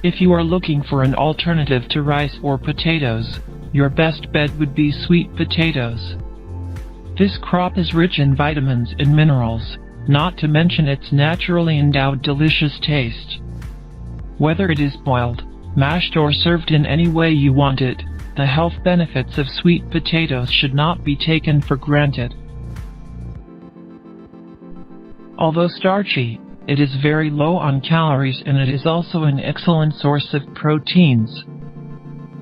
If you are looking for an alternative to rice or potatoes, your best bet would be sweet potatoes. This crop is rich in vitamins and minerals, not to mention its naturally endowed delicious taste. Whether it is boiled, mashed or served in any way you want it, the health benefits of sweet potatoes should not be taken for granted. Although starchy, it is very low on calories and it is also an excellent source of proteins.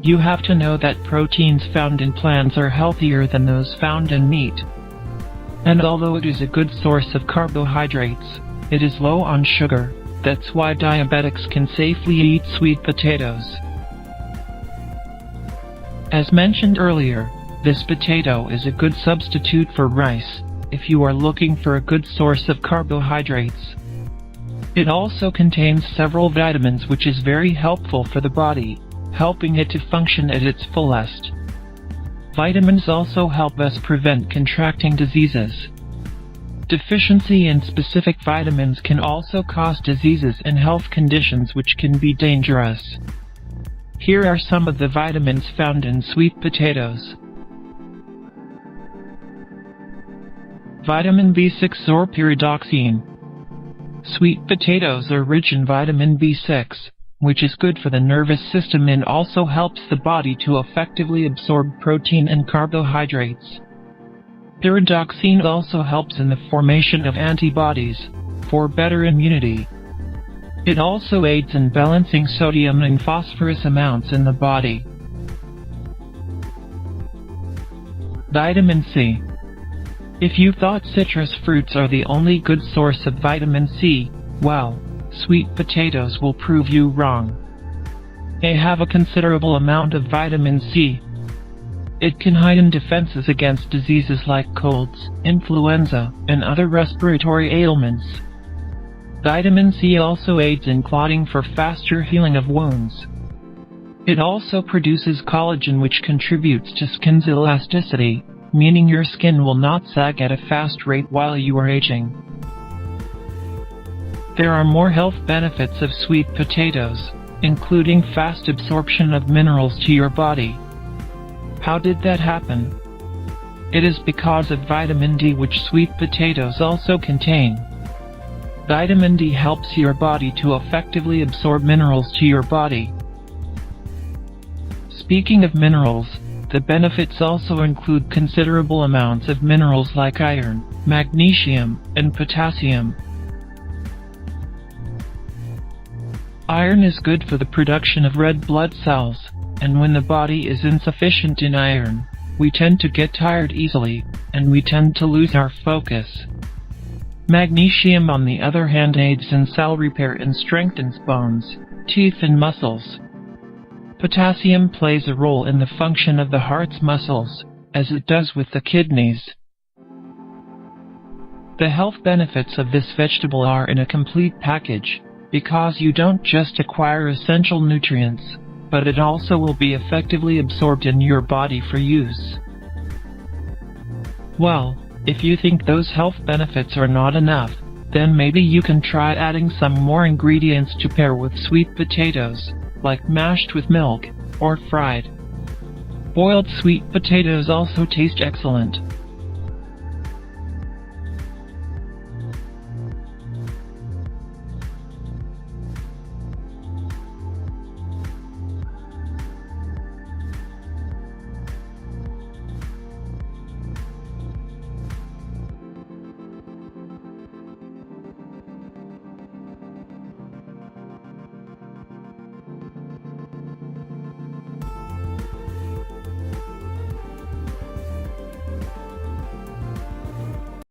You have to know that proteins found in plants are healthier than those found in meat. And although it is a good source of carbohydrates, it is low on sugar. That's why diabetics can safely eat sweet potatoes. As mentioned earlier, this potato is a good substitute for rice, if you are looking for a good source of carbohydrates. It also contains several vitamins which is very helpful for the body, helping it to function at its fullest. Vitamins also help us prevent contracting diseases. Deficiency in specific vitamins can also cause diseases and health conditions which can be dangerous. Here are some of the vitamins found in sweet potatoes. Vitamin B6 or pyridoxine. Sweet potatoes are rich in vitamin B6, which is good for the nervous system and also helps the body to effectively absorb protein and carbohydrates. Pyridoxine also helps in the formation of antibodies, for better immunity. It also aids in balancing sodium and phosphorus amounts in the body. Vitamin C. If you thought citrus fruits are the only good source of vitamin C, well, sweet potatoes will prove you wrong. They have a considerable amount of vitamin C. It can heighten defenses against diseases like colds, influenza, and other respiratory ailments. Vitamin C also aids in clotting for faster healing of wounds. It also produces collagen which contributes to skin's elasticity, meaning your skin will not sag at a fast rate while you are aging. There are more health benefits of sweet potatoes, including fast absorption of minerals to your body. How did that happen? It is because of vitamin D which sweet potatoes also contain. Vitamin D helps your body to effectively absorb minerals to your body. Speaking of minerals, the benefits also include considerable amounts of minerals like iron, magnesium, and potassium. Iron is good for the production of red blood cells, and when the body is insufficient in iron, we tend to get tired easily, and we tend to lose our focus. Magnesium, on the other hand, aids in cell repair and strengthens bones, teeth, and muscles. Potassium plays a role in the function of the heart's muscles, as it does with the kidneys. The health benefits of this vegetable are in a complete package, because you don't just acquire essential nutrients, but it also will be effectively absorbed in your body for use. Well, if you think those health benefits are not enough, then maybe you can try adding some more ingredients to pair with sweet potatoes, like mashed with milk, or fried. Boiled sweet potatoes also taste excellent.